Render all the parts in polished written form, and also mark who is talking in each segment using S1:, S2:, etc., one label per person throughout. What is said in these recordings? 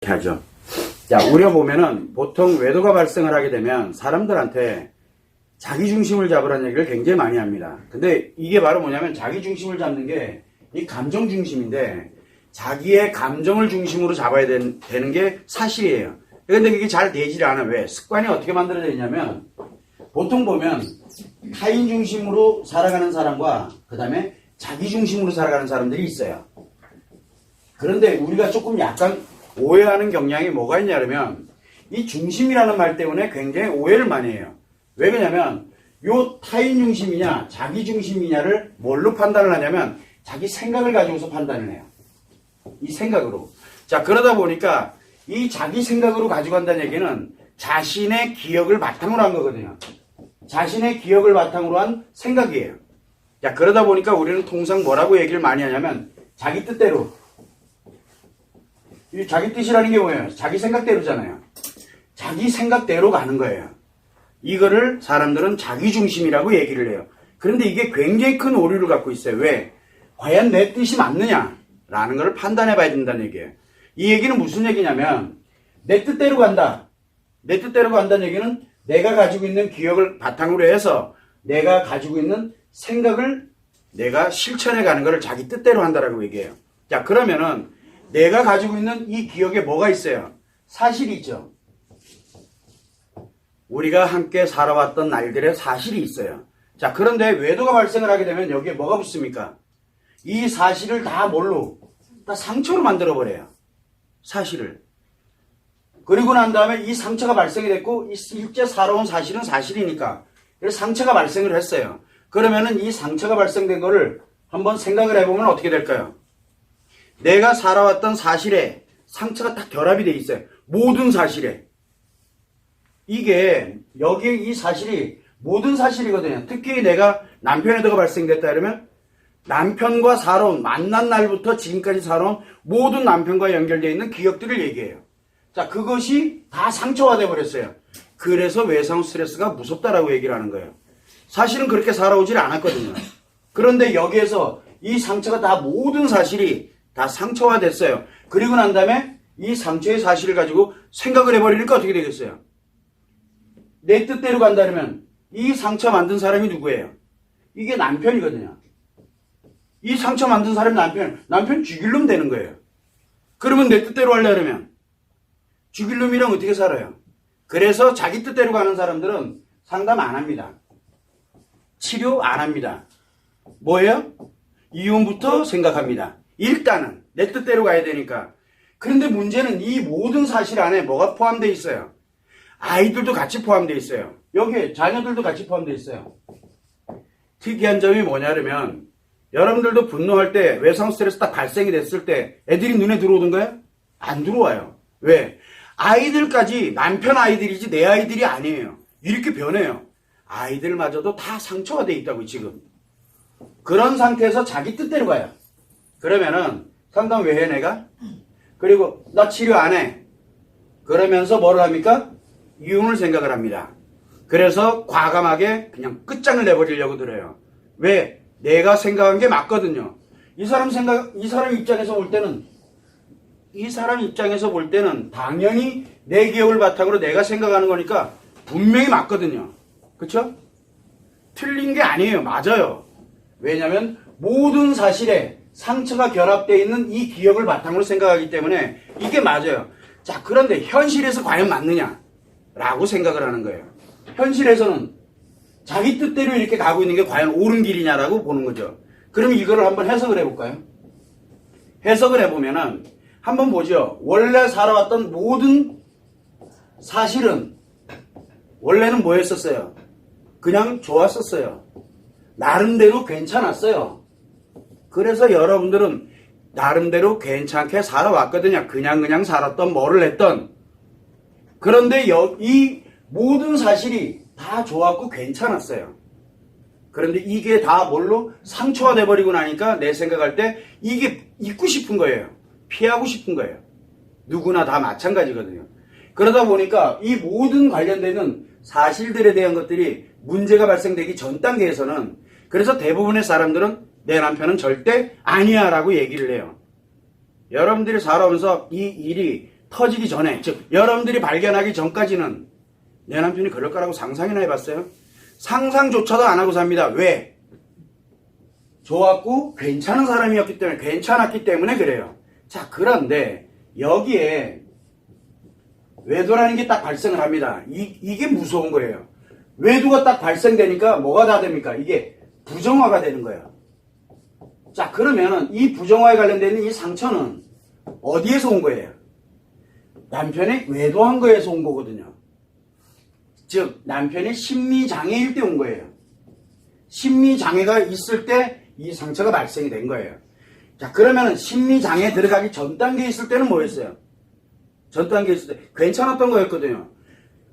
S1: 하죠. 자, 우리가 보면은 보통 외도가 발생을 하게 되면 사람들한테 자기 중심을 잡으라는 얘기를 굉장히 많이 합니다. 근데 이게 바로 뭐냐면 자기 중심을 잡는 게 이 감정 중심인데 자기의 감정을 중심으로 잡아야 되는 게 사실이에요. 그런데 그게 잘 되질 않아. 왜? 습관이 어떻게 만들어져 있냐면 보통 보면 타인 중심으로 살아가는 사람과 그 다음에 자기 중심으로 살아가는 사람들이 있어요. 그런데 우리가 조금 약간 오해하는 경향이 뭐가 있냐면 이 중심이라는 말 때문에 굉장히 오해를 많이 해요. 왜 그러냐면 요 타인 중심이냐 자기 중심이냐를 뭘로 판단을 하냐면 자기 생각을 가지고서 판단을 해요. 이 생각으로. 자, 그러다 보니까 이 자기 생각으로 가지고 간다는 얘기는 자신의 기억을 바탕으로 한 거거든요. 자신의 기억을 바탕으로 한 생각이에요. 자, 그러다 보니까 우리는 통상 뭐라고 얘기를 많이 하냐면 자기 뜻대로. 이 자기 뜻이라는 게 뭐예요? 자기 생각대로잖아요. 자기 생각대로 가는 거예요. 이거를 사람들은 자기 중심이라고 얘기를 해요. 그런데 이게 굉장히 큰 오류를 갖고 있어요. 왜? 과연 내 뜻이 맞느냐라는 걸 판단해 봐야 된다는 얘기예요. 이 얘기는 무슨 얘기냐면 내 뜻대로 간다. 내 뜻대로 간다는 얘기는 내가 가지고 있는 기억을 바탕으로 해서 내가 가지고 있는 생각을 내가 실천해 가는 것을 자기 뜻대로 한다라고 얘기해요. 자, 그러면은 내가 가지고 있는 이 기억에 뭐가 있어요? 사실이 있죠. 우리가 함께 살아왔던 날들의 사실이 있어요. 자, 그런데 외도가 발생을 하게 되면 여기에 뭐가 붙습니까? 이 사실을 다 뭘로? 다 상처로 만들어버려요. 사실을. 그리고 난 다음에 이 상처가 발생이 됐고, 이 실제 살아온 사실은 사실이니까. 그래서 상처가 발생을 했어요. 그러면은 이 상처가 발생된 거를 한번 생각을 해보면 어떻게 될까요? 내가 살아왔던 사실에 상처가 딱 결합이 돼 있어요. 모든 사실에. 이게 여기에 이 사실이 모든 사실이거든요. 특히 내가 남편의 도가 발생됐다 이러면 남편과 살아온 만난 날부터 지금까지 살아온 모든 남편과 연결되어 있는 기억들을 얘기해요. 자, 그것이 다 상처화돼 버렸어요. 그래서 외상 스트레스가 무섭다라고 얘기를 하는 거예요. 사실은 그렇게 살아오질 않았거든요. 그런데 여기에서 이 상처가 다 모든 사실이 다 상처화됐어요. 그리고 난 다음에 이 상처의 사실을 가지고 생각을 해버리니까 어떻게 되겠어요? 내 뜻대로 간다면 이 상처 만든 사람이 누구예요? 이게 남편이거든요. 이 상처 만든 사람이 남편 죽일 놈 되는 거예요. 그러면 내 뜻대로 하려면 죽일 놈이랑 어떻게 살아요? 그래서 자기 뜻대로 가는 사람들은 상담 안 합니다. 치료 안 합니다. 뭐예요? 이혼부터 생각합니다. 일단은 내 뜻대로 가야 되니까. 그런데 문제는 이 모든 사실 안에 뭐가 포함되어 있어요? 아이들도 같이 포함되어 있어요. 여기에 자녀들도 같이 포함되어 있어요. 특이한 점이 뭐냐면 여러분들도 분노할 때 외상 스트레스 딱 발생이 됐을 때 애들이 눈에 들어오던가요? 안 들어와요. 왜? 아이들까지 남편 아이들이지 내 아이들이 아니에요. 이렇게 변해요. 아이들마저도 다 상처가 돼 있다고 지금. 그런 상태에서 자기 뜻대로 가요. 그러면은 상담 왜 해 내가? 그리고 나 치료 안 해. 그러면서 뭐를 합니까? 이혼을 생각을 합니다. 그래서 과감하게 그냥 끝장을 내버리려고 들어요. 왜? 내가 생각한 게 맞거든요. 이 사람 입장에서 볼 때는 당연히 내 기억을 바탕으로 내가 생각하는 거니까 분명히 맞거든요. 그쵸? 틀린 게 아니에요. 맞아요. 왜냐면 모든 사실에 상처가 결합되어 있는 이 기억을 바탕으로 생각하기 때문에 이게 맞아요. 자, 그런데 현실에서 과연 맞느냐? 라고 생각을 하는 거예요. 현실에서는 자기 뜻대로 이렇게 가고 있는 게 과연 옳은 길이냐라고 보는 거죠. 그럼 이거를 한번 해석을 해볼까요? 해석을 해보면은 한번 보죠. 원래 살아왔던 모든 사실은 원래는 뭐였었어요? 그냥 좋았었어요. 나름대로 괜찮았어요. 그래서 여러분들은 나름대로 괜찮게 살아왔거든요. 그냥 살았던 뭐를 했던. 그런데 이 모든 사실이 다 좋았고 괜찮았어요. 그런데 이게 다 뭘로 상처가 돼버리고 나니까 내 생각할 때 이게 잊고 싶은 거예요. 피하고 싶은 거예요. 누구나 다 마찬가지거든요. 그러다 보니까 이 모든 관련되는 사실들에 대한 것들이 문제가 발생되기 전 단계에서는 그래서 대부분의 사람들은 내 남편은 절대 아니야 라고 얘기를 해요. 여러분들이 살아오면서 이 일이 터지기 전에, 즉 여러분들이 발견하기 전까지는 내 남편이 그럴 거라고 상상이나 해봤어요? 상상조차도 안 하고 삽니다. 왜? 좋았고 괜찮은 사람이었기 때문에, 괜찮았기 때문에 그래요. 자, 그런데 여기에 외도라는 게 딱 발생을 합니다. 이게 무서운 거예요. 외도가 딱 발생되니까 뭐가 다 됩니까? 이게 부정화가 되는 거예요. 자, 그러면 이 부정화에 관련된 이 상처는 어디에서 온 거예요? 남편이 외도한 거에서 온 거거든요. 즉 남편이 심리장애일 때 온 거예요. 심리장애가 있을 때 이 상처가 발생이 된 거예요. 자, 그러면 심리장애 들어가기 전 단계에 있을 때는 뭐였어요? 전 단계에 있을 때 괜찮았던 거였거든요.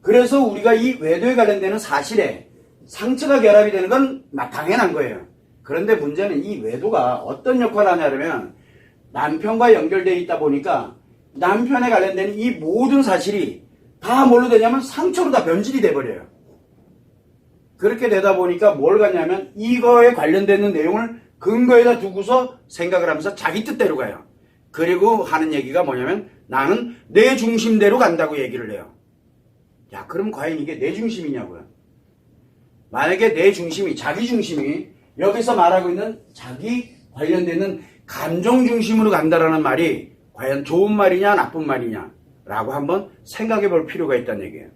S1: 그래서 우리가 이 외도에 관련되는 사실에 상처가 결합이 되는 건 당연한 거예요. 그런데 문제는 이 외도가 어떤 역할을 하냐면 남편과 연결되어 있다 보니까 남편에 관련된 이 모든 사실이 다 뭘로 되냐면 상처로 다 변질이 돼버려요. 그렇게 되다 보니까 뭘 갖냐면 이거에 관련되는 내용을 근거에다 두고서 생각을 하면서 자기 뜻대로 가요. 그리고 하는 얘기가 뭐냐면 나는 내 중심대로 간다고 얘기를 해요. 야, 그럼 과연 이게 내 중심이냐고요. 만약에 내 중심이, 자기 중심이 여기서 말하고 있는 자기 관련되는 감정 중심으로 간다라는 말이 과연 좋은 말이냐 나쁜 말이냐 라고 한번 생각해 볼 필요가 있다는 얘기예요.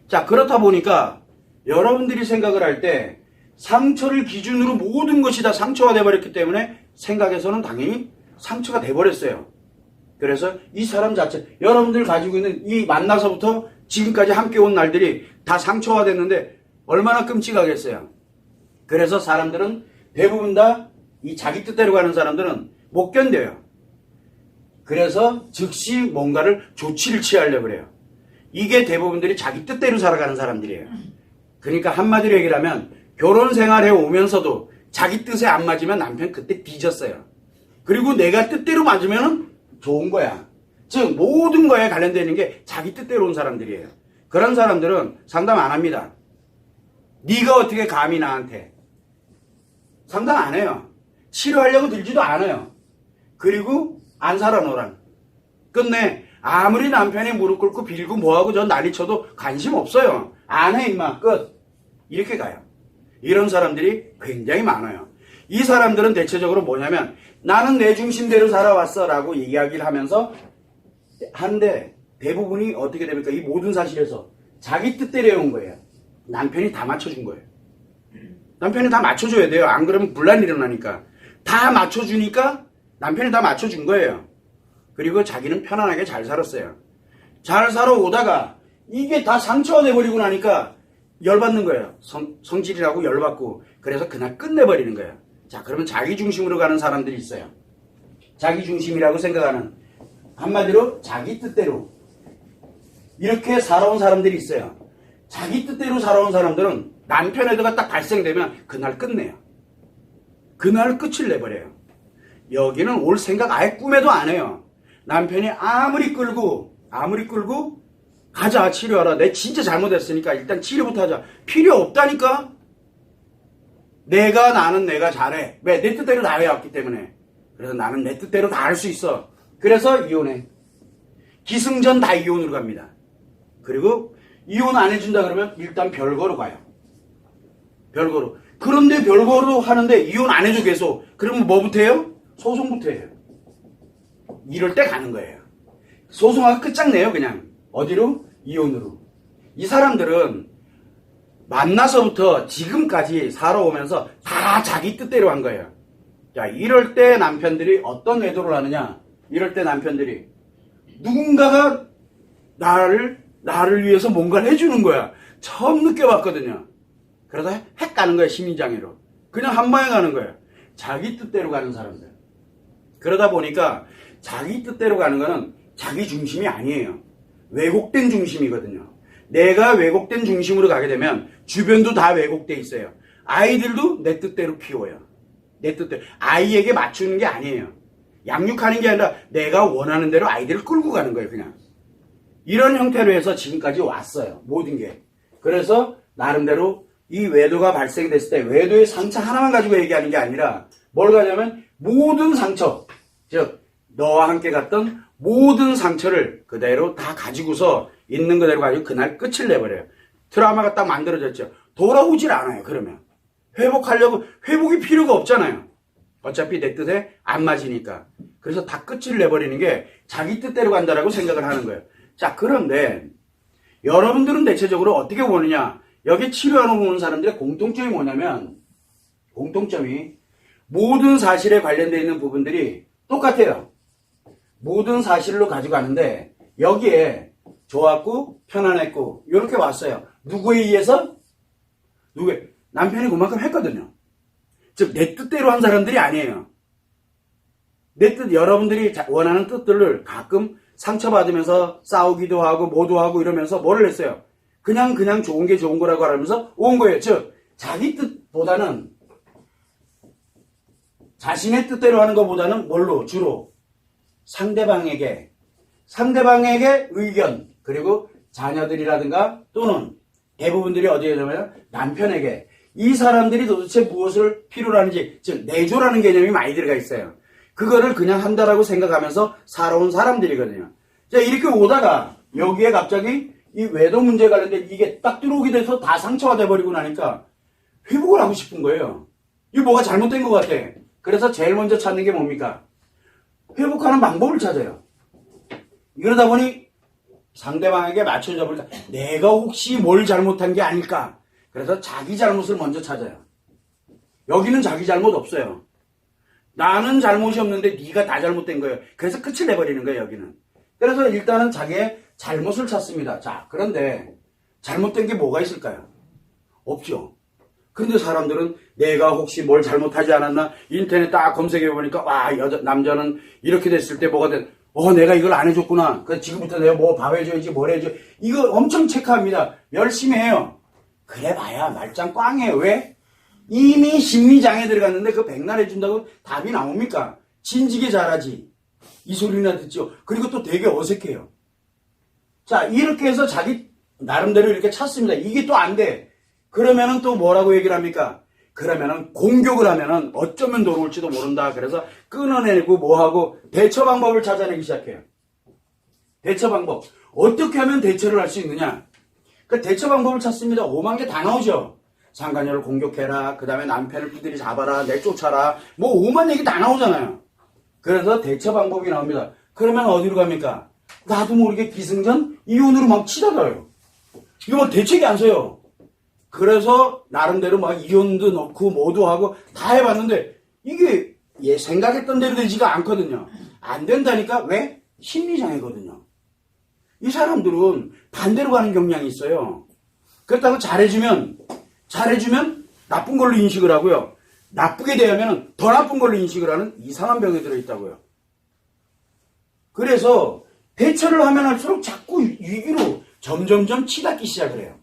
S1: 자, 그렇다 보니까 여러분들이 생각을 할 때 상처를 기준으로 모든 것이 다 상처가 돼버렸기 때문에 생각에서는 당연히 상처가 돼버렸어요. 그래서 이 사람 자체, 여러분들 가지고 있는 이 만나서부터 지금까지 함께 온 날들이 다 상처가 됐는데 얼마나 끔찍하겠어요. 그래서 사람들은 대부분 다 이 자기 뜻대로 가는 사람들은 못 견뎌요. 그래서 즉시 뭔가를 조치를 취하려고 그래요. 이게 대부분들이 자기 뜻대로 살아가는 사람들이에요. 그러니까 한마디로 얘기를 하면 결혼 생활해 오면서도 자기 뜻에 안 맞으면 남편 그때 뒤졌어요. 그리고 내가 뜻대로 맞으면 좋은 거야. 즉 모든 거에 관련되는 게 자기 뜻대로 온 사람들이에요. 그런 사람들은 상담 안 합니다. 네가 어떻게 감히 나한테. 상담 안 해요. 치료하려고 들지도 않아요. 그리고 안 살아 너랑. 끝내 아무리 남편이 무릎 꿇고 빌고 뭐하고 저 난리쳐도 관심 없어요. 안 해 임마 끝. 이렇게 가요. 이런 사람들이 굉장히 많아요. 이 사람들은 대체적으로 뭐냐면 나는 내 중심대로 살아왔어 라고 이야기를 하면서 하는데 대부분이 어떻게 됩니까? 이 모든 사실에서 자기 뜻대로 해온 거예요. 남편이 다 맞춰준 거예요. 남편이 다 맞춰줘야 돼요. 안 그러면 분란이 일어나니까. 다 맞춰주니까 남편이 다 맞춰준 거예요. 그리고 자기는 편안하게 잘 살았어요. 잘 살아오다가 이게 다 상처가 돼버리고 나니까 열받는 거예요. 성질이라고 열받고. 그래서 그날 끝내버리는 거예요. 자, 그러면 자기 중심으로 가는 사람들이 있어요. 자기 중심이라고 생각하는, 한마디로 자기 뜻대로 이렇게 살아온 사람들이 있어요. 자기 뜻대로 살아온 사람들은 남편 애도가 딱 발생되면 그날 끝내요. 그날 끝을 내버려요. 여기는 올 생각 아예 꿈에도 안 해요. 남편이 아무리 끌고 가자 치료하라. 내 진짜 잘못했으니까 일단 치료부터 하자. 필요 없다니까. 나는 내가 잘해. 왜? 내 뜻대로 다 해왔기 때문에. 그래서 나는 내 뜻대로 다 할 수 있어. 그래서 이혼해. 기승전 다 이혼으로 갑니다. 그리고 이혼 안 해준다 그러면 일단 별거로 가요. 별거로. 그런데 별거로 하는데 이혼 안 해줘 계속. 그러면 뭐부터 해요? 소송부터 해요. 이럴 때 가는 거예요. 소송하고 끝장내요 그냥. 어디로? 이혼으로. 이 사람들은 만나서부터 지금까지 살아오면서 다 자기 뜻대로 한 거예요. 자, 이럴 때 남편들이 어떤 외도를 하느냐? 이럴 때 남편들이 누군가가 나를 위해서 뭔가를 해주는 거야. 처음 느껴봤거든요. 그러다 핵 가는 거야, 심리장애로. 그냥 한 방에 가는 거예요. 자기 뜻대로 가는 사람들. 그러다 보니까 자기 뜻대로 가는 거는 자기 중심이 아니에요. 왜곡된 중심이거든요. 내가 왜곡된 중심으로 가게 되면 주변도 다 왜곡돼 있어요. 아이들도 내 뜻대로 키워요. 내 뜻대로. 아이에게 맞추는 게 아니에요. 양육하는 게 아니라 내가 원하는 대로 아이들을 끌고 가는 거예요, 그냥. 이런 형태로 해서 지금까지 왔어요. 모든 게. 그래서 나름대로 이 외도가 발생됐을 때 외도의 상처 하나만 가지고 얘기하는 게 아니라 뭘 가냐면 모든 상처, 즉 너와 함께 갔던 모든 상처를 그대로 다 가지고서 있는 그대로 가지고 그날 끝을 내버려요. 트라우마가 딱 만들어졌죠. 돌아오질 않아요. 그러면 회복하려고 회복이 필요가 없잖아요. 어차피 내 뜻에 안 맞으니까. 그래서 다 끝을 내버리는 게 자기 뜻대로 간다라고 생각을 하는 거예요. 자, 그런데 여러분들은 대체적으로 어떻게 보느냐. 여기 치료하는 보는 사람들의 공통점이 뭐냐면 공통점이 모든 사실에 관련되어 있는 부분들이 똑같아요. 모든 사실로 가지고 가는데 여기에 좋았고 편안했고 이렇게 왔어요. 누구에 의해서? 누구에? 남편이 그만큼 했거든요. 즉 내 뜻대로 한 사람들이 아니에요. 내 뜻, 여러분들이 원하는 뜻들을 가끔 상처받으면서 싸우기도 하고 뭐도 하고 이러면서 뭐를 했어요? 그냥 좋은 게 좋은 거라고 하면서 온 거예요. 즉 자기 뜻보다는 자신의 뜻대로 하는 것보다는 뭘로? 주로 상대방에게 의견 그리고 자녀들이라든가 또는 대부분들이 어디에 있냐면 남편에게 이 사람들이 도대체 무엇을 필요로 하는지 즉 내조라는 개념이 많이 들어가 있어요. 그거를 그냥 한다라고 생각하면서 살아온 사람들이거든요. 자, 이렇게 오다가 여기에 갑자기 이 외도 문제에 관련된 이게 딱 들어오게 돼서 다 상처가 돼버리고 나니까 회복을 하고 싶은 거예요. 이거 뭐가 잘못된 것 같아. 그래서 제일 먼저 찾는 게 뭡니까? 회복하는 방법을 찾아요. 이러다 보니 상대방에게 맞춰져 보니까 내가 혹시 뭘 잘못한 게 아닐까? 그래서 자기 잘못을 먼저 찾아요. 여기는 자기 잘못 없어요. 나는 잘못이 없는데 네가 다 잘못된 거예요. 그래서 끝을 내버리는 거예요, 여기는. 그래서 일단은 자기의 잘못을 찾습니다. 자, 그런데 잘못된 게 뭐가 있을까요? 없죠. 그런데 사람들은 내가 혹시 뭘 잘못하지 않았나? 인터넷 딱 검색해보니까 와, 남자는 이렇게 됐을 때 뭐가 된, 내가 이걸 안 해줬구나. 그래서 지금부터 내가 뭐 밥 해줘야지, 뭘 해줘. 이거 엄청 체크합니다. 열심히 해요. 그래 봐야 말짱 꽝이에요. 왜? 이미 심리장애 들어갔는데 그 백날 해준다고 답이 나옵니까? 진지게 잘하지. 이 소리나 듣죠. 그리고 또 되게 어색해요. 자, 이렇게 해서 자기 나름대로 이렇게 찾습니다. 이게 또 안 돼. 그러면은 또 뭐라고 얘기를 합니까? 그러면은 공격을 하면은 어쩌면 돌아올지도 모른다. 그래서 끊어내고 뭐하고 대처 방법을 찾아내기 시작해요. 대처 방법. 어떻게 하면 대처를 할 수 있느냐? 그 대처 방법을 찾습니다. 오만 개 다 나오죠. 상간녀를 공격해라. 그 다음에 남편을 두드리 잡아라. 내쫓아라. 뭐 오만 얘기 다 나오잖아요. 그래서 대처 방법이 나옵니다. 그러면 어디로 갑니까? 나도 모르게 기승전 이혼으로 막 치닫아요. 이거 뭐 대책이 안 서요. 그래서 나름대로 막 이혼도 넣고 뭐도 하고 다 해봤는데 이게 생각했던 대로 되지가 않거든요. 안 된다니까. 왜? 심리장애거든요. 이 사람들은 반대로 가는 경향이 있어요. 그렇다고 잘해주면 나쁜 걸로 인식을 하고요. 나쁘게 대하면 더 나쁜 걸로 인식을 하는 이상한 병에 들어있다고요. 그래서 대처를 하면 할수록 자꾸 위기로 점점점 치닫기 시작을 해요.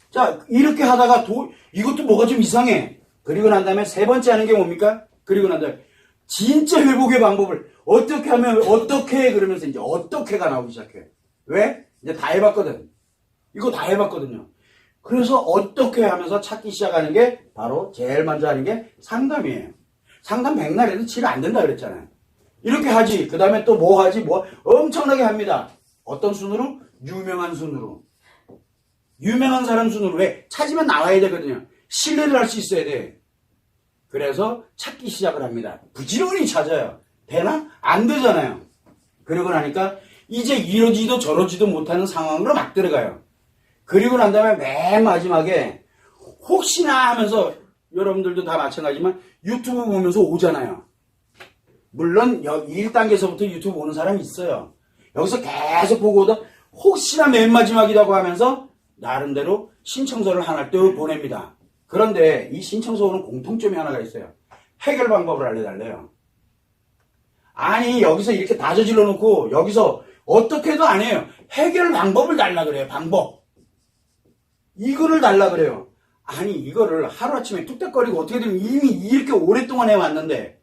S1: 자, 이렇게 하다가 이것도 뭐가 좀 이상해. 그리고 난 다음에 세 번째 하는 게 뭡니까? 그리고 난 다음에 진짜 회복의 방법을 어떻게 하면 어떻게 해 그러면서 이제 어떻게가 나오기 시작해요. 왜? 이제 다 해봤거든. 이거 다 해봤거든요. 그래서 어떻게 하면서 찾기 시작하는 게 바로 제일 먼저 하는 게 상담이에요. 상담 백날 해도 치료 안 된다 그랬잖아요. 이렇게 하지. 그 다음에 또 뭐 하지? 뭐 엄청나게 합니다. 어떤 순으로? 유명한 순으로. 유명한 사람 순으로. 왜? 찾으면 나와야 되거든요. 신뢰를 할 수 있어야 돼. 그래서 찾기 시작을 합니다. 부지런히 찾아요. 되나? 안 되잖아요. 그러고 나니까 이제 이러지도 저러지도 못하는 상황으로 막 들어가요. 그리고 난 다음에 맨 마지막에 혹시나 하면서 여러분들도 다 마찬가지지만 유튜브 보면서 오잖아요. 물론 1단계에서부터 유튜브 보는 사람이 있어요. 여기서 계속 보고 오다 혹시나 맨 마지막이라고 하면서 나름대로 신청서를 하나 또 보냅니다. 그런데 이 신청서는 공통점이 하나가 있어요. 해결 방법을 알려달래요. 아니 여기서 이렇게 다 저질러 놓고 여기서 어떻게 해도 안 해요. 해결 방법을 달라 그래요. 방법. 이거를 달라 그래요. 아니 이거를 하루아침에 뚝딱거리고 어떻게 되면 이미 이렇게 오랫동안 해왔는데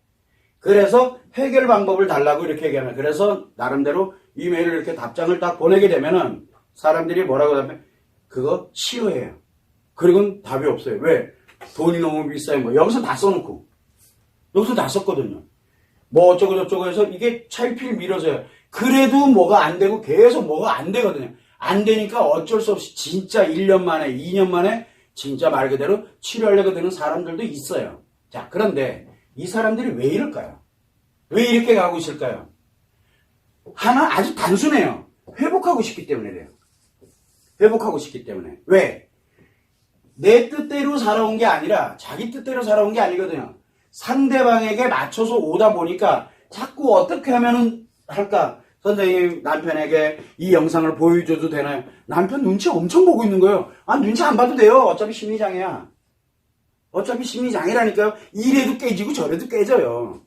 S1: 그래서 해결 방법을 달라고 이렇게 얘기하면 그래서 나름대로 이메일을 이렇게 답장을 딱 보내게 되면은 사람들이 뭐라고 하면 그거 싫어해요. 그리고는 답이 없어요. 왜? 돈이 너무 비싸요. 뭐 여기서 다 써놓고 여기서 다 썼거든요. 뭐 어쩌고 저쩌고 해서 이게 차일피일 미뤄져요. 그래도 뭐가 안 되고 계속 뭐가 안 되거든요. 안 되니까 어쩔 수 없이 진짜 1년 만에, 2년 만에 진짜 말 그대로 치료하려고 드는 사람들도 있어요. 자, 그런데 이 사람들이 왜 이럴까요? 왜 이렇게 가고 있을까요? 하나 아주 단순해요. 회복하고 싶기 때문에 그래요. 회복하고 싶기 때문에. 왜? 내 뜻대로 살아온 게 아니라 자기 뜻대로 살아온 게 아니거든요. 상대방에게 맞춰서 오다 보니까 자꾸 어떻게 하면은 할까? 선생님, 남편에게 이 영상을 보여줘도 되나요? 남편 눈치 엄청 보고 있는 거예요. 아, 눈치 안 봐도 돼요. 어차피 심리장애야. 어차피 심리장애라니까요. 이래도 깨지고 저래도 깨져요.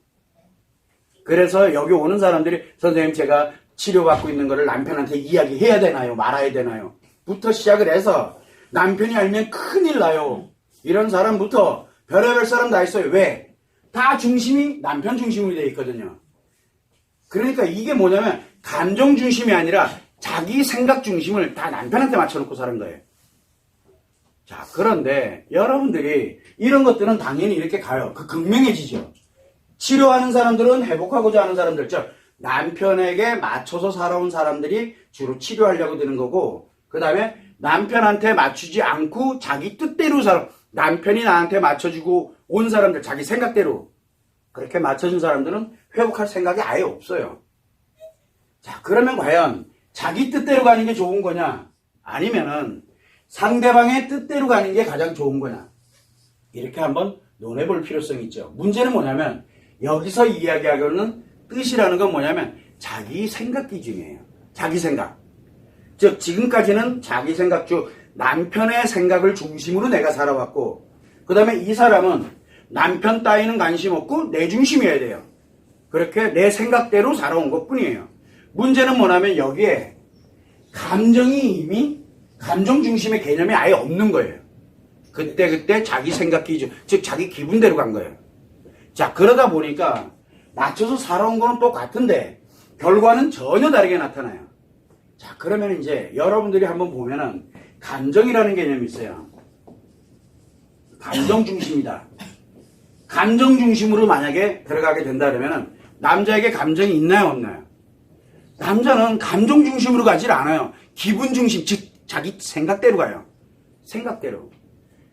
S1: 그래서 여기 오는 사람들이 선생님 제가 치료받고 있는 거를 남편한테 이야기해야 되나요? 말아야 되나요? 부터 시작을 해서 남편이 알면 큰일 나요. 이런 사람부터 별의별 사람 다 있어요. 왜? 다 중심이 남편 중심으로 되어 있거든요. 그러니까 이게 뭐냐면 감정 중심이 아니라 자기 생각 중심을 다 남편한테 맞춰놓고 사는 거예요. 자, 그런데 여러분들이 이런 것들은 당연히 이렇게 가요. 극명해지죠. 치료하는 사람들은 회복하고자 하는 사람들, 즉 남편에게 맞춰서 살아온 사람들이 주로 치료하려고 드는 거고, 그 다음에 남편한테 맞추지 않고 자기 뜻대로 남편이 나한테 맞춰주고 온 사람들, 자기 생각대로 그렇게 맞춰준 사람들은 회복할 생각이 아예 없어요. 자, 그러면 과연 자기 뜻대로 가는 게 좋은 거냐? 아니면은 상대방의 뜻대로 가는 게 가장 좋은 거냐? 이렇게 한번 논해볼 필요성이 있죠. 문제는 뭐냐면 여기서 이야기하고는 뜻이라는 건 뭐냐면 자기 생각 기준이에요. 자기 생각. 즉 지금까지는 자기 생각 중 남편의 생각을 중심으로 내가 살아왔고, 그 다음에 이 사람은 남편 따위는 관심 없고 내 중심이어야 돼요. 그렇게 내 생각대로 살아온 것뿐이에요. 문제는 뭐냐면 여기에 감정이 이미 감정 중심의 개념이 아예 없는 거예요. 그때 자기 생각 기준, 즉 자기 기분대로 간 거예요. 자, 그러다 보니까 맞춰서 살아온 거는 똑같은데 결과는 전혀 다르게 나타나요. 자, 그러면 이제 여러분들이 한번 보면은 감정이라는 개념이 있어요. 감정 중심이다. 감정 중심으로 만약에 들어가게 된다 그러면은 남자에게 감정이 있나요, 없나요? 남자는 감정 중심으로 가질 않아요. 기분 중심, 즉 자기 생각대로 가요. 생각대로.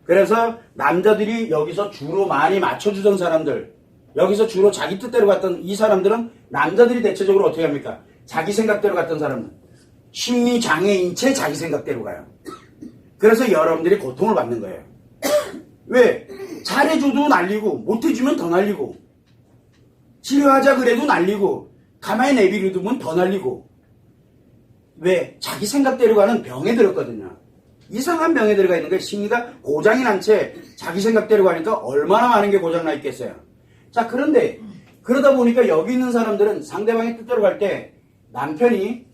S1: 그래서 남자들이 여기서 주로 많이 맞춰주던 사람들, 여기서 주로 자기 뜻대로 갔던 이 사람들은 남자들이 대체적으로 어떻게 합니까? 자기 생각대로 갔던 사람들. 심리장애인 채 자기 생각대로 가요. 그래서 여러분들이 고통을 받는 거예요. 왜? 잘해줘도 날리고 못해주면 더 날리고 치료하자 그래도 날리고 가만히 내비두면 더 날리고. 왜? 자기 생각대로 가는 병에 들었거든요. 이상한 병에 들어가 있는 거예요. 심리가 고장이 난 채 자기 생각대로 가니까 얼마나 많은 게 고장나 있겠어요. 자, 그런데 그러다 보니까 여기 있는 사람들은 상대방의 뜻대로 갈 때 남편이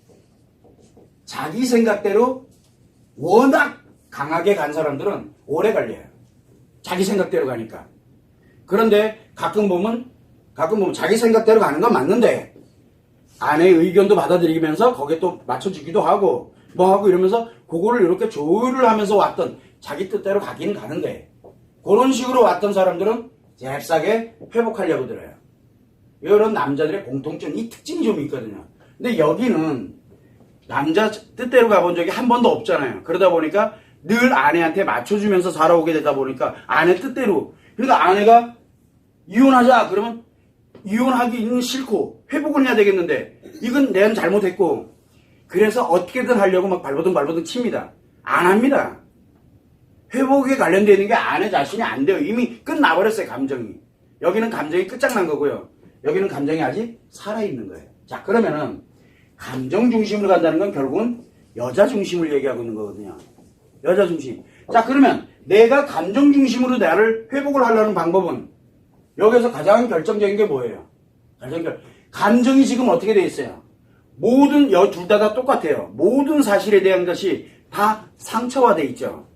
S1: 자기 생각대로 워낙 강하게 간 사람들은 오래 걸려요. 자기 생각대로 가니까. 그런데 가끔 보면 자기 생각대로 가는 건 맞는데 아내의 의견도 받아들이면서 거기에 또 맞춰주기도 하고 뭐 하고 이러면서 그거를 이렇게 조율을 하면서 왔던, 자기 뜻대로 가기는 가는데 그런 식으로 왔던 사람들은 잽싸게 회복하려고 들어요. 이런 남자들의 공통점, 이 특징이 좀 있거든요. 근데 여기는 남자 뜻대로 가본 적이 한 번도 없잖아요. 그러다 보니까 늘 아내한테 맞춰주면서 살아오게 되다 보니까 아내 뜻대로, 그러니까 아내가 이혼하자 그러면 이혼하기는 싫고 회복을 해야 되겠는데 이건 내가 잘못했고, 그래서 어떻게든 하려고 막 발버둥 칩니다. 안 합니다. 회복에 관련되어 있는 게 아내 자신이 안 돼요. 이미 끝나버렸어요, 감정이. 여기는 감정이 끝장난 거고요. 여기는 감정이 아직 살아있는 거예요. 자, 그러면은 감정 중심으로 간다는 건 결국은 여자 중심을 얘기하고 있는 거거든요. 여자 중심. 자, 그러면 내가 감정 중심으로 나를 회복을 하려는 방법은 여기서 가장 결정적인 게 뭐예요? 감정이 지금 어떻게 돼 있어요? 모든 둘 다 똑같아요. 모든 사실에 대한 것이 다 상처화돼 있죠.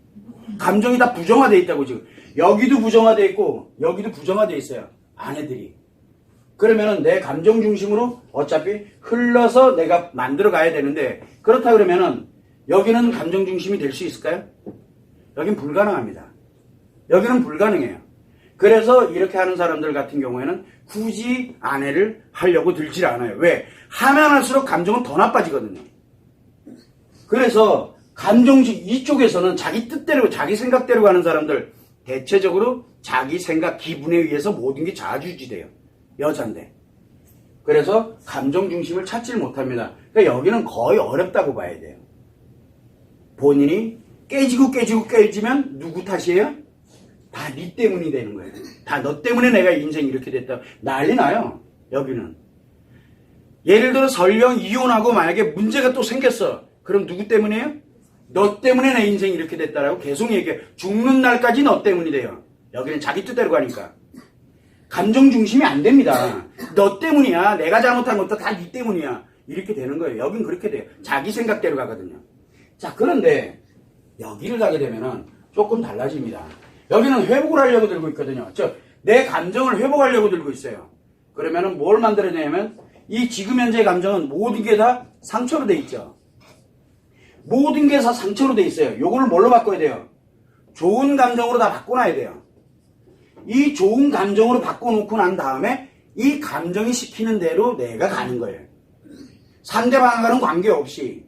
S1: 감정이 다 부정화돼 있다고. 지금 여기도 부정화돼 있고 여기도 부정화돼 있어요. 아내들이. 그러면은 내 감정 중심으로 어차피 흘러서 내가 만들어 가야 되는데, 그렇다 그러면은 여기는 감정 중심이 될 수 있을까요? 여긴 불가능합니다. 여기는 불가능해요. 그래서 이렇게 하는 사람들 같은 경우에는 굳이 아내를 하려고 들질 않아요. 왜? 하면 할수록 감정은 더 나빠지거든요. 그래서 감정식 이쪽에서는 자기 뜻대로 자기 생각대로 가는 사람들 대체적으로 자기 생각 기분에 의해서 모든 게 좌지우지돼요. 여잔데. 그래서 감정 중심을 찾질 못합니다. 그러니까 여기는 거의 어렵다고 봐야 돼요. 본인이 깨지면 누구 탓이에요? 다 네 때문이 되는 거예요. 다 너 때문에 내가 인생이 이렇게 됐다. 난리 나요. 여기는. 예를 들어 설령 이혼하고 만약에 문제가 또 생겼어. 그럼 누구 때문이에요? 너 때문에 내 인생이 이렇게 됐다라고 계속 얘기해. 죽는 날까지 너 때문이 돼요. 여기는 자기 뜻대로 가니까. 감정 중심이 안 됩니다. 너 때문이야. 내가 잘못한 것도 다 네 때문이야. 이렇게 되는 거예요. 여긴 그렇게 돼요. 자기 생각대로 가거든요. 자, 그런데 여기를 가게 되면은 조금 달라집니다. 여기는 회복을 하려고 들고 있거든요. 내 감정을 회복하려고 들고 있어요. 그러면은 뭘 만들어내냐면 이 지금 현재의 감정은 모든 게 다 상처로 돼 있죠. 모든 게 다 상처로 돼 있어요. 요거를 뭘로 바꿔야 돼요? 좋은 감정으로 다 바꿔놔야 돼요. 이 좋은 감정으로 바꿔놓고 난 다음에 이 감정이 시키는 대로 내가 가는 거예요. 상대방과는 관계없이.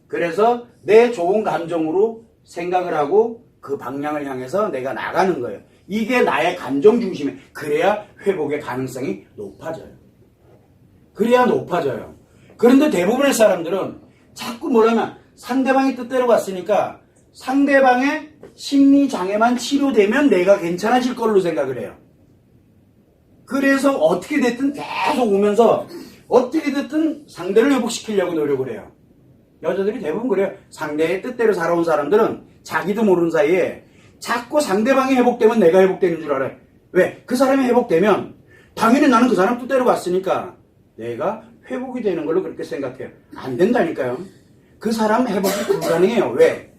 S1: 그래서 내 좋은 감정으로 생각을 하고 그 방향을 향해서 내가 나가는 거예요. 이게 나의 감정 중심에. 그래야 회복의 가능성이 높아져요. 그래야 높아져요. 그런데 대부분의 사람들은 자꾸 뭐라면 상대방의 뜻대로 갔으니까 상대방의 심리장애만 치료되면 내가 괜찮아질 걸로 생각을 해요. 그래서 어떻게 됐든 계속 오면서 어떻게 됐든 상대를 회복시키려고 노력을 해요. 여자들이 대부분 그래요. 상대의 뜻대로 살아온 사람들은 자기도 모르는 사이에 자꾸 상대방이 회복되면 내가 회복되는 줄 알아요. 왜? 그 사람이 회복되면 당연히 나는 그 사람 뜻대로 갔으니까 내가 회복이 되는 걸로 그렇게 생각해요. 안 된다니까요. 그 사람 회복이 불가능해요. 왜?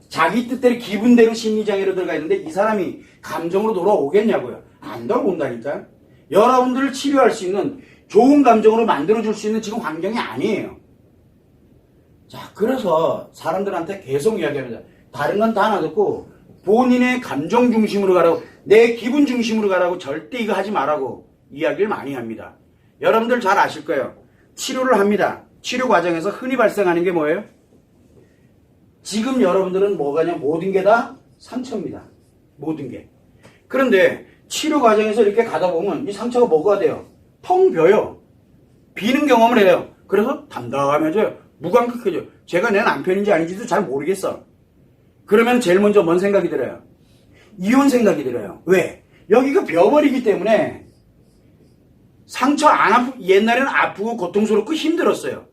S1: 자기 뜻대로 기분대로 심리장애로 들어가 있는데 이 사람이 감정으로 돌아오겠냐고요. 안 돌아온다니까. 여러분들을 치료할 수 있는 좋은 감정으로 만들어줄 수 있는 지금 환경이 아니에요. 자, 그래서 사람들한테 계속 이야기합니다. 다른 건 다 놔두고 본인의 감정 중심으로 가라고, 내 기분 중심으로 가라고 절대 이거 하지 말라고 이야기를 많이 합니다. 여러분들 잘 아실 거예요. 치료를 합니다. 치료 과정에서 흔히 발생하는 게 뭐예요? 지금 여러분들은 뭐가냐? 모든 게 다 상처입니다. 모든 게. 그런데 치료 과정에서 이렇게 가다 보면 이 상처가 뭐가 돼요? 텅 비어요. 비는 경험을 해요. 그래서 담담해져요. 무감각해져요. 제가 내 남편인지 아닌지도 잘 모르겠어. 그러면 제일 먼저 뭔 생각이 들어요? 이혼 생각이 들어요. 왜? 여기가 비어버리기 때문에 상처 안 아프, 옛날에는 아프고 고통스럽고 힘들었어요.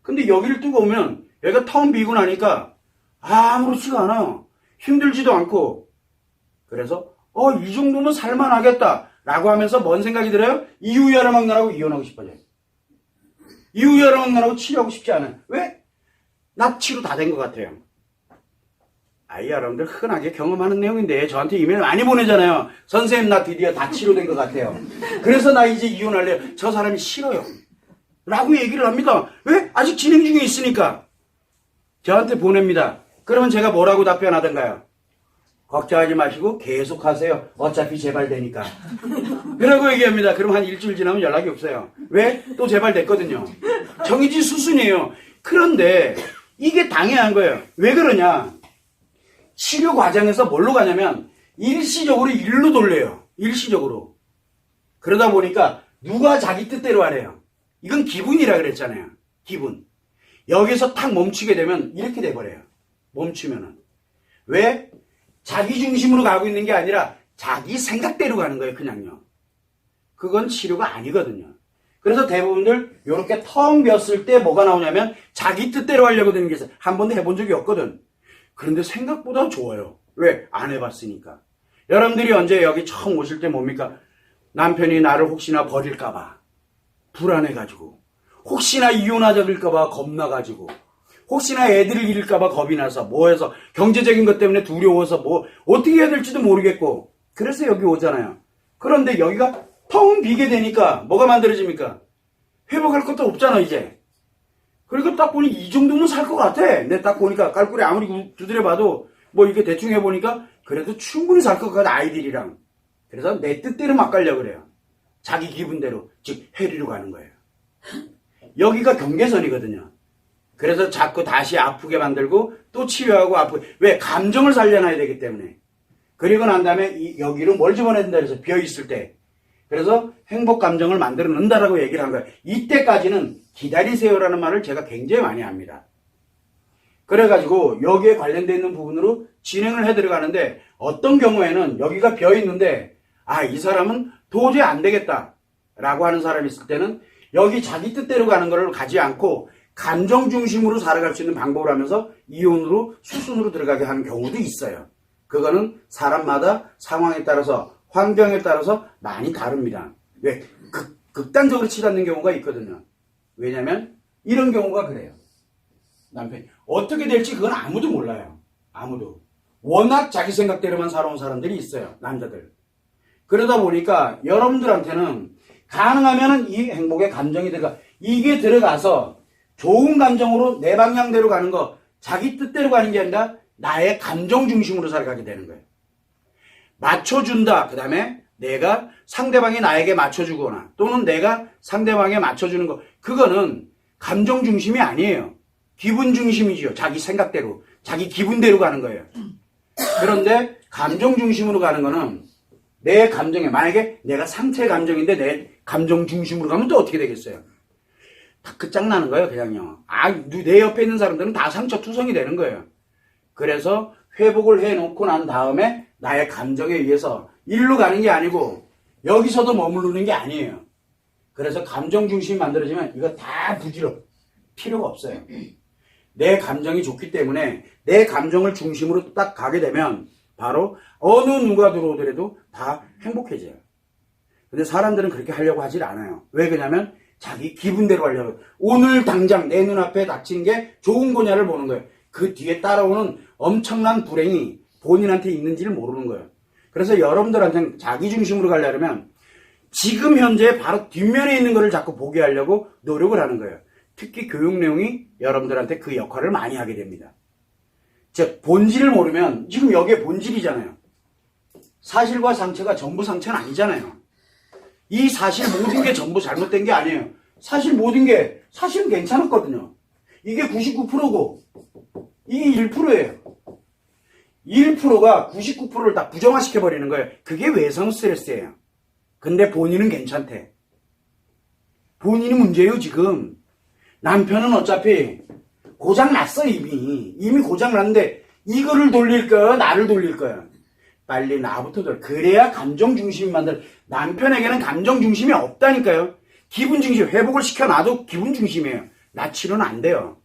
S1: 근데 여기를 뜨고 오면 여기가 텅 비고 나니까 아무렇지가 않아요. 힘들지도 않고. 그래서 이 정도면 살만하겠다 라고 하면서 뭔 생각이 들어요? 이유야를 막 나라고 이혼하고 싶어져요. 이유야를 막 나라고 치료하고 싶지 않아요. 왜? 나 치료 다 된 것 같아요. 여러분들 흔하게 경험하는 내용인데 저한테 이메일 많이 보내잖아요. 선생님 나 드디어 다 치료된 것 같아요. 그래서 나 이제 이혼할래요. 저 사람이 싫어요. 라고 얘기를 합니다. 왜? 아직 진행 중에 있으니까. 저한테 보냅니다. 그러면 제가 뭐라고 답변하던가요? 걱정하지 마시고 계속 하세요. 어차피 재발되니까. 그러고 얘기합니다. 그럼 한 일주일 지나면 연락이 없어요. 왜? 또 재발됐거든요. 정해진 수순이에요. 그런데 이게 당연한 거예요. 왜 그러냐? 치료 과정에서 뭘로 가냐면 일시적으로 일로 돌려요. 일시적으로. 그러다 보니까 누가 자기 뜻대로 하래요. 이건 기분이라 그랬잖아요. 기분. 여기서 탁 멈추게 되면 이렇게 돼버려요. 멈추면은. 왜? 자기 중심으로 가고 있는 게 아니라 자기 생각대로 가는 거예요. 그냥요. 그건 치료가 아니거든요. 그래서 대부분들 이렇게 텅 비었을 때 뭐가 나오냐면 자기 뜻대로 하려고 되는 게 있어요. 한 번도 해본 적이 없거든. 그런데 생각보다 좋아요. 왜? 안 해봤으니까. 여러분들이 언제 여기 처음 오실 때 뭡니까? 남편이 나를 혹시나 버릴까봐 불안해가지고, 혹시나 이혼하자길까봐 겁나가지고, 혹시나 애들을 잃을까봐 겁이 나서, 뭐해서 경제적인 것 때문에 두려워서 어떻게 해야 될지도 모르겠고, 그래서 여기 오잖아요. 그런데 여기가 텅 비게 되니까 뭐가 만들어집니까? 회복할 것도 없잖아 이제. 그리고 딱 보니 이 정도면 살 것 같아. 내 딱 보니까 깔끔히 아무리 두드려봐도 이렇게 대충 해보니까 그래도 충분히 살 것 같아. 아이들이랑. 그래서 내 뜻대로 막 가려고 그래요. 자기 기분대로, 즉 해리로 가는 거예요. 여기가 경계선이거든요. 그래서 자꾸 다시 아프게 만들고 또 치유하고 아프게. 왜? 감정을 살려놔야 되기 때문에. 그리고 난 다음에 여기로 뭘 집어내야 된다 그래서 비어있을 때. 그래서 행복 감정을 만들어 놓는다라고 얘기를 한 거예요. 이때까지는 기다리세요라는 말을 제가 굉장히 많이 합니다. 그래가지고 여기에 관련되어 있는 부분으로 진행을 해 들어가는데 어떤 경우에는 여기가 비어있는데 이 사람은 도저히 안 되겠다라고 하는 사람이 있을 때는 여기 자기 뜻대로 가는 것을 가지 않고 감정 중심으로 살아갈 수 있는 방법을 하면서 이혼으로 수순으로 들어가게 하는 경우도 있어요. 그거는 사람마다 상황에 따라서 환경에 따라서 많이 다릅니다. 왜? 극단적으로 치닫는 경우가 있거든요. 왜냐면 이런 경우가 그래요. 남편이 어떻게 될지 그건 아무도 몰라요. 아무도. 워낙 자기 생각대로만 살아온 사람들이 있어요. 남자들. 그러다 보니까 여러분들한테는 가능하면 이 행복의 감정이 이게 들어가서 좋은 감정으로 내 방향대로 가는 거, 자기 뜻대로 가는 게 아니라 나의 감정 중심으로 살아가게 되는 거예요. 맞춰준다. 그 다음에 내가 상대방이 나에게 맞춰주거나 또는 내가 상대방에 맞춰주는 거, 그거는 감정 중심이 아니에요. 기분 중심이죠. 자기 생각대로, 자기 기분대로 가는 거예요. 그런데 감정 중심으로 가는 거는 내 감정에, 만약에 내가 상체 감정인데 내 감정 중심으로 가면 또 어떻게 되겠어요? 다 끝장나는 거예요, 그냥요. 내 옆에 있는 사람들은 다 상처투성이 되는 거예요. 그래서 회복을 해놓고 난 다음에 나의 감정에 의해서 일로 가는 게 아니고 여기서도 머무르는 게 아니에요. 그래서 감정 중심이 만들어지면 이거 다 부질러. 필요가 없어요. 내 감정이 좋기 때문에 내 감정을 중심으로 딱 가게 되면 바로 어느 누가 들어오더라도 다 행복해져요. 근데 사람들은 그렇게 하려고 하질 않아요. 왜 그러냐면 자기 기분대로 하려고. 오늘 당장 내 눈앞에 닥친 게 좋은 거냐를 보는 거예요. 그 뒤에 따라오는 엄청난 불행이 본인한테 있는지를 모르는 거예요. 그래서 여러분들한테는 자기 중심으로 가려면 지금 현재 바로 뒷면에 있는 거를 자꾸 보게 하려고 노력을 하는 거예요. 특히 교육 내용이 여러분들한테 그 역할을 많이 하게 됩니다. 즉 본질을 모르면 지금 여기에 본질이잖아요. 사실과 상처가 전부 상처는 아니잖아요. 이 사실 모든 게 전부 잘못된 게 아니에요. 사실 모든 게 사실은 괜찮았거든요. 이게 99%고 이게 1%예요. 1%가 99%를 다 부정화시켜버리는 거예요. 그게 외성 스트레스예요. 근데 본인은 괜찮대. 본인이 문제예요 지금. 남편은 어차피 고장났어 이미 고장났는데 이거를 돌릴 거야 나를 돌릴 거야. 빨리 나부터 돌려. 그래야 감정 중심이 만들. 남편에게는 감정 중심이 없다니까요. 기분 중심. 회복을 시켜놔도 기분 중심이에요. 나 치료는 안 돼요.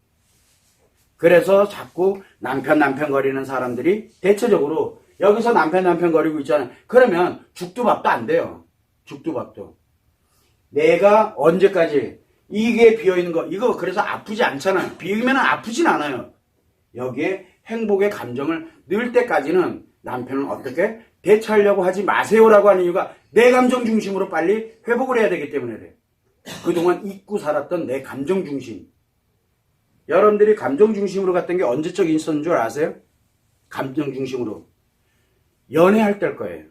S1: 그래서 자꾸 남편 거리는 사람들이 대체적으로 여기서 남편 거리고 있잖아요. 그러면 죽도 밥도 안 돼요. 죽도 밥도. 내가 언제까지 이게 비어있는 거 이거 그래서 아프지 않잖아요. 비우면 아프진 않아요. 여기에 행복의 감정을 넣을 때까지는 남편은 어떻게 대처하려고 하지 마세요라고 하는 이유가 내 감정 중심으로 빨리 회복을 해야 되기 때문에 그래. 그동안 잊고 살았던 내 감정 중심. 여러분들이 감정 중심으로 갔던 게 언제적 있었는 줄 아세요? 감정 중심으로. 연애할 때일 거예요.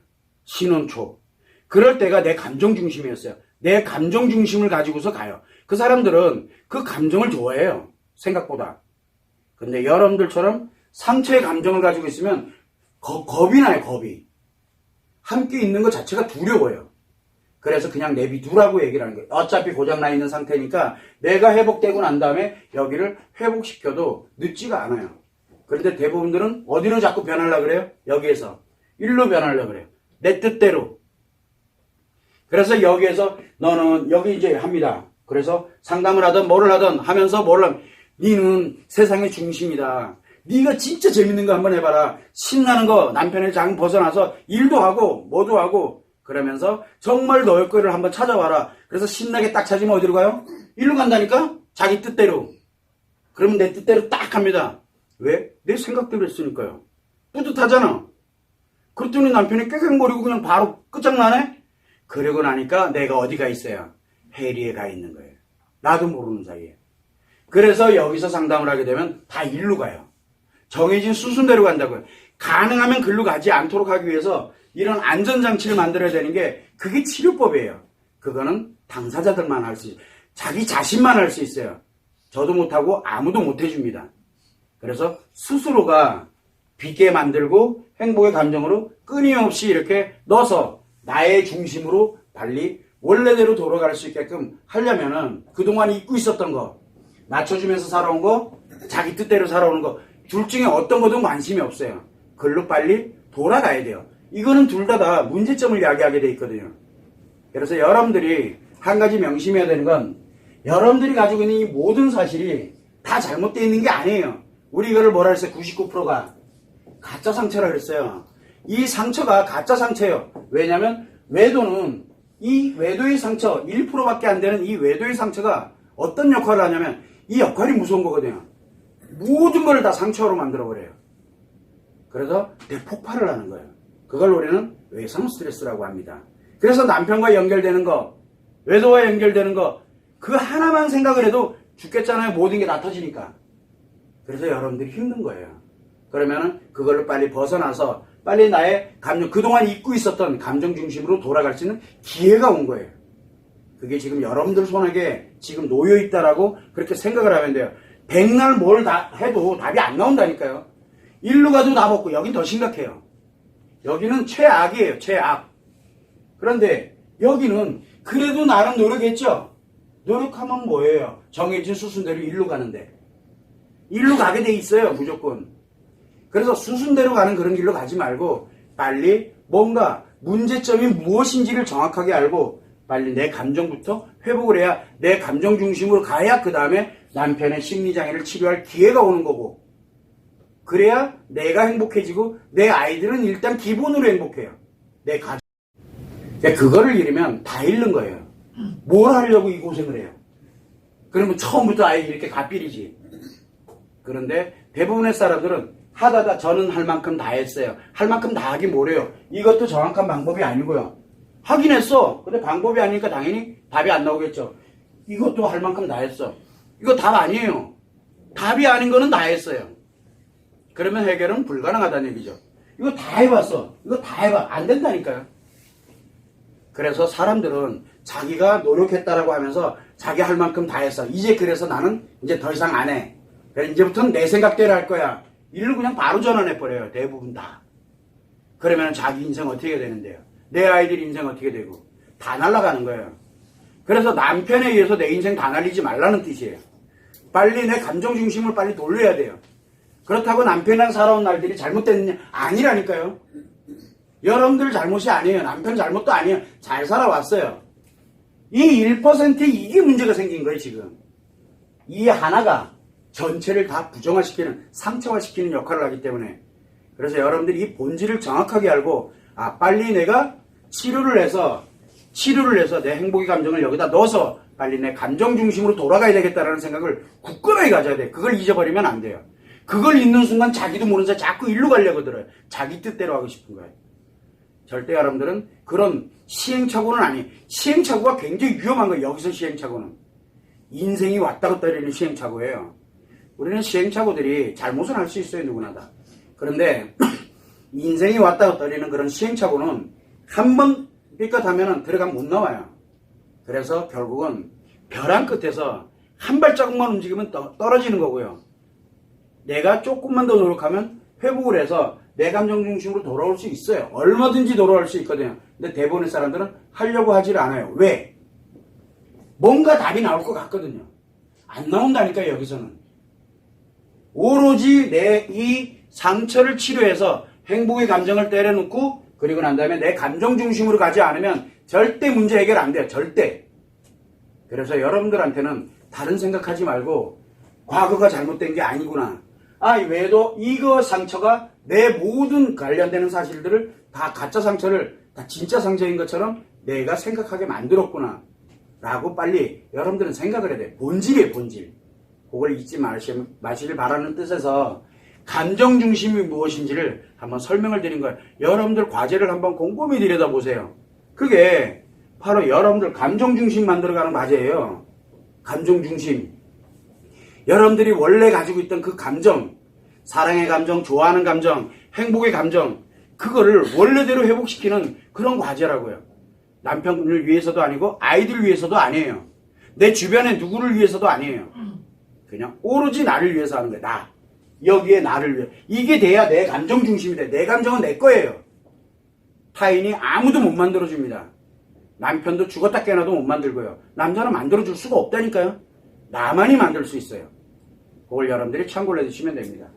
S1: 신혼 초. 그럴 때가 내 감정 중심이었어요. 내 감정 중심을 가지고서 가요. 그 사람들은 그 감정을 좋아해요. 생각보다. 근데 여러분들처럼 상처의 감정을 가지고 있으면 겁이 나요. 겁이. 함께 있는 것 자체가 두려워요. 그래서 그냥 내비두라고 얘기를 하는 거예요. 어차피 고장나 있는 상태니까 내가 회복되고 난 다음에 여기를 회복시켜도 늦지가 않아요. 그런데 대부분들은 어디로 자꾸 변하려고 그래요? 여기에서. 일로 변하려고 그래요. 내 뜻대로. 그래서 여기에서 너는 여기 이제 합니다. 그래서 상담을 하든 뭐를 하든 하면서 뭘 하면 니는 세상의 중심이다. 네가 진짜 재밌는 거 한번 해봐라. 신나는 거 남편의 장 벗어나서 일도 하고 뭐도 하고 그러면서 정말 너의 거를 한번 찾아와라. 그래서 신나게 딱 찾으면 어디로 가요? 일로 간다니까? 자기 뜻대로. 그러면 내 뜻대로 딱 합니다. 왜? 내 생각대로 했으니까요. 뿌듯하잖아. 그랬더니 남편이 꾀꾀거리고 그냥 바로 끝장나네? 그러고 나니까 내가 어디가 있어요? 해리에 가 있는 거예요. 나도 모르는 사이에. 그래서 여기서 상담을 하게 되면 다 일로 가요. 정해진 수순대로 간다고요. 가능하면 글로 가지 않도록 하기 위해서 이런 안전장치를 만들어야 되는 게 그게 치료법이에요. 그거는 당사자들만 할 수 있어요. 자기 자신만 할 수 있어요. 저도 못하고 아무도 못해줍니다. 그래서 스스로가 빛게 만들고 행복의 감정으로 끊임없이 이렇게 넣어서 나의 중심으로 빨리 원래대로 돌아갈 수 있게끔 하려면은 그동안 잊고 있었던 거, 맞춰주면서 살아온 거, 자기 뜻대로 살아오는 거, 둘 중에 어떤 거든 관심이 없어요. 그걸로 빨리 돌아가야 돼요. 이거는 둘 다 문제점을 이야기하게 돼 있거든요. 그래서 여러분들이 한 가지 명심해야 되는 건 여러분들이 가지고 있는 이 모든 사실이 다 잘못되어 있는 게 아니에요. 우리 이거를 뭐라 했어요? 99%가 가짜 상처라 그랬어요. 이 상처가 가짜 상처예요. 왜냐하면 외도는 이 외도의 상처 1%밖에 안 되는 이 외도의 상처가 어떤 역할을 하냐면 이 역할이 무서운 거거든요. 모든 걸 다 상처로 만들어버려요. 그래서 대폭발을 하는 거예요. 그걸 우리는 외상 스트레스라고 합니다. 그래서 남편과 연결되는 거, 외도와 연결되는 거, 그 하나만 생각을 해도 죽겠잖아요. 모든 게 다 터지니까. 그래서 여러분들이 힘든 거예요. 그러면은 그걸로 빨리 벗어나서 빨리 나의 감정, 그동안 잊고 있었던 감정 중심으로 돌아갈 수 있는 기회가 온 거예요. 그게 지금 여러분들 손에 지금 놓여있다라고 그렇게 생각을 하면 돼요. 백날 뭘 다 해도 답이 안 나온다니까요. 일로 가도 답 없고 여긴 더 심각해요. 여기는 최악이에요. 최악. 그런데 여기는 그래도 나름 노력했죠. 노력하면 뭐예요? 정해진 수순대로 일로 가는데. 일로 가게 돼 있어요. 무조건. 그래서 수순대로 가는 그런 길로 가지 말고 빨리 뭔가 문제점이 무엇인지를 정확하게 알고 빨리 내 감정부터 회복을 해야 내 감정 중심으로 가야 그 다음에 남편의 심리장애를 치료할 기회가 오는 거고 그래야 내가 행복해지고 내 아이들은 일단 기본으로 행복해요. 내 가족. 그거를 잃으면 다 잃는 거예요. 뭘 하려고 이 고생을 해요. 그러면 처음부터 아예 이렇게 갓비리지. 그런데 대부분의 사람들은 하다가 저는 할 만큼 다 했어요. 할 만큼 다 하긴 뭐래요. 이것도 정확한 방법이 아니고요. 하긴 했어. 근데 방법이 아니니까 당연히 답이 안 나오겠죠. 이것도 할 만큼 다 했어. 이거 답 아니에요. 답이 아닌 거는 다 했어요. 그러면 해결은 불가능하다는 얘기죠. 이거 다 해봤어. 이거 다 해봐. 안 된다니까요. 그래서 사람들은 자기가 노력했다라고 하면서 자기 할 만큼 다 했어. 이제 그래서 나는 이제 더 이상 안 해. 그래서 이제부터는 내 생각대로 할 거야. 일로 그냥 바로 전환해버려요. 대부분 다. 그러면 자기 인생 어떻게 되는데요? 내 아이들 인생 어떻게 되고? 다 날아가는 거예요. 그래서 남편에 의해서 내 인생 다 날리지 말라는 뜻이에요. 빨리 내 감정 중심을 빨리 돌려야 돼요. 그렇다고 남편이랑 살아온 날들이 잘못됐느냐? 아니라니까요. 여러분들 잘못이 아니에요. 남편 잘못도 아니에요. 잘 살아왔어요. 이 1% 이게 문제가 생긴 거예요, 지금. 이 하나가 전체를 다 부정화시키는, 상처화시키는 역할을 하기 때문에. 그래서 여러분들이 이 본질을 정확하게 알고, 빨리 내가 치료를 해서 내 행복의 감정을 여기다 넣어서 빨리 내 감정 중심으로 돌아가야 되겠다라는 생각을 굳건하게 가져야 돼. 그걸 잊어버리면 안 돼요. 그걸 잊는 순간 자기도 모르는 사이 자꾸 일로 가려고 들어요. 자기 뜻대로 하고 싶은 거예요. 절대 여러분들은 그런 시행착오는 아니에요. 시행착오가 굉장히 위험한 거예요. 여기서 시행착오는. 인생이 왔다 갔다 하는 시행착오예요. 우리는 시행착오들이 잘못은 할 수 있어요. 누구나 다. 그런데 인생이 왔다 갔다 하는 그런 시행착오는 한 번 삐끗하면 들어가면 못 나와요. 그래서 결국은 벼랑 끝에서 한 발자국만 움직이면 떨어지는 거고요. 내가 조금만 더 노력하면 회복을 해서 내 감정 중심으로 돌아올 수 있어요. 얼마든지 돌아올 수 있거든요. 근데 대부분의 사람들은 하려고 하질 않아요. 왜? 뭔가 답이 나올 것 같거든요. 안 나온다니까요, 여기서는. 오로지 내 이 상처를 치료해서 행복의 감정을 때려놓고 그리고 난 다음에 내 감정 중심으로 가지 않으면 절대 문제 해결 안 돼요. 절대. 그래서 여러분들한테는 다른 생각하지 말고 과거가 잘못된 게 아니구나. 외도 이거 상처가 내 모든 관련되는 사실들을 다 가짜 상처를 다 진짜 상처인 것처럼 내가 생각하게 만들었구나. 라고 빨리 여러분들은 생각을 해야 돼. 본질이에요, 본질. 그걸 잊지 마시길 바라는 뜻에서 감정 중심이 무엇인지를 한번 설명을 드린 거예요. 여러분들 과제를 한번 곰곰이 들여다보세요. 그게 바로 여러분들 감정 중심 만들어가는 과제예요. 감정 중심. 여러분들이 원래 가지고 있던 그 감정, 사랑의 감정, 좋아하는 감정, 행복의 감정, 그거를 원래대로 회복시키는 그런 과제라고요. 남편을 위해서도 아니고 아이들 위해서도 아니에요. 내 주변의 누구를 위해서도 아니에요. 그냥 오로지 나를 위해서 하는 거예요. 나. 여기에 나를 위해. 이게 돼야 내 감정 중심이 돼. 내 감정은 내 거예요. 타인이 아무도 못 만들어줍니다. 남편도 죽었다 깨어나도 못 만들고요. 남자는 만들어줄 수가 없다니까요. 나만이 만들 수 있어요. 그걸 여러분들이 참고를 해주시면 됩니다.